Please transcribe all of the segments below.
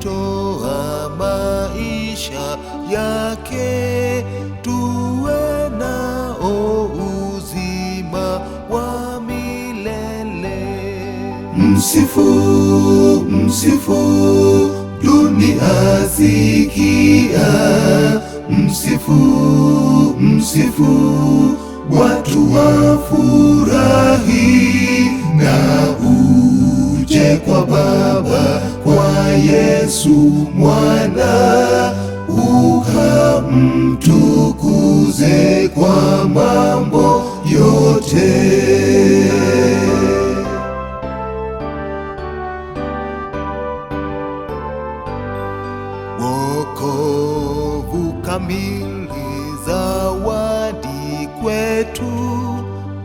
alitoa maisha yake tuwe nao uzima wa milele. Msifu, msifu, dunia sikia. Msifu, msifu, watu wafurahi, na uje kwa Baba, kwa Yesu Mwana, ukamtukuze kwa mambo yote. Wokovu kamili, zawadi kwetu,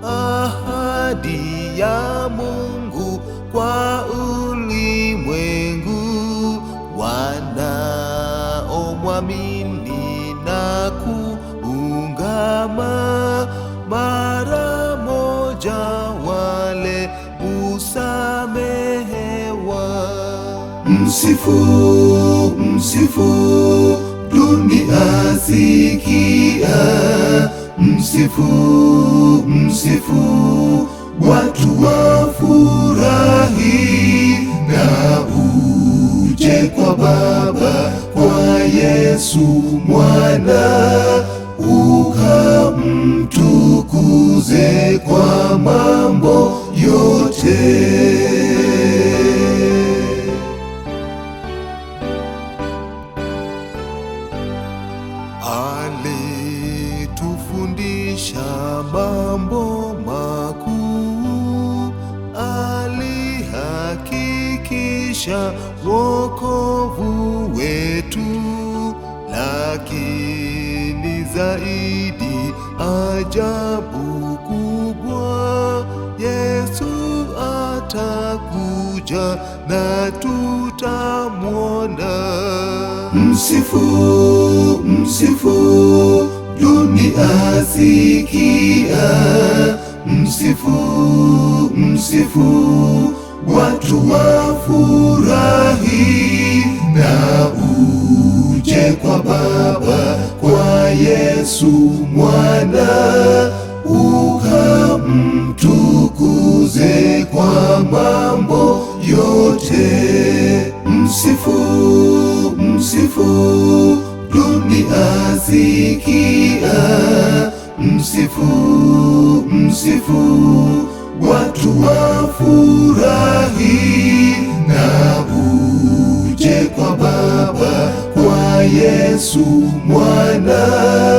ahadi ya Mungu kwa ulimwengu. Wanaomwamini na kuungama, mara moja wale usamehewa. Msifu, msifu, dunia sikia. Msifu, msifu, watu wafurahi, na uje kwa Baba, kwa Yesu Mwana, ukamtukuze kwa mambo yote. Alitufundisha mambo makuu, alihakikisha wokovu wetu, lakini zaidi ajabu kubwa, Yesu atakuja na tutamwona. Msifu, msifu, dunia sikia. Msifu, msifu, watu wafurahi, na uje kwa Baba, kwa Yesu Mwana, ukamtukuze kwa mambo yote. Msifu, msifu, dunia sikia. Msifu, msifu, watu wafurahi, na uje kwa Baba, kwa Yesu Mwana,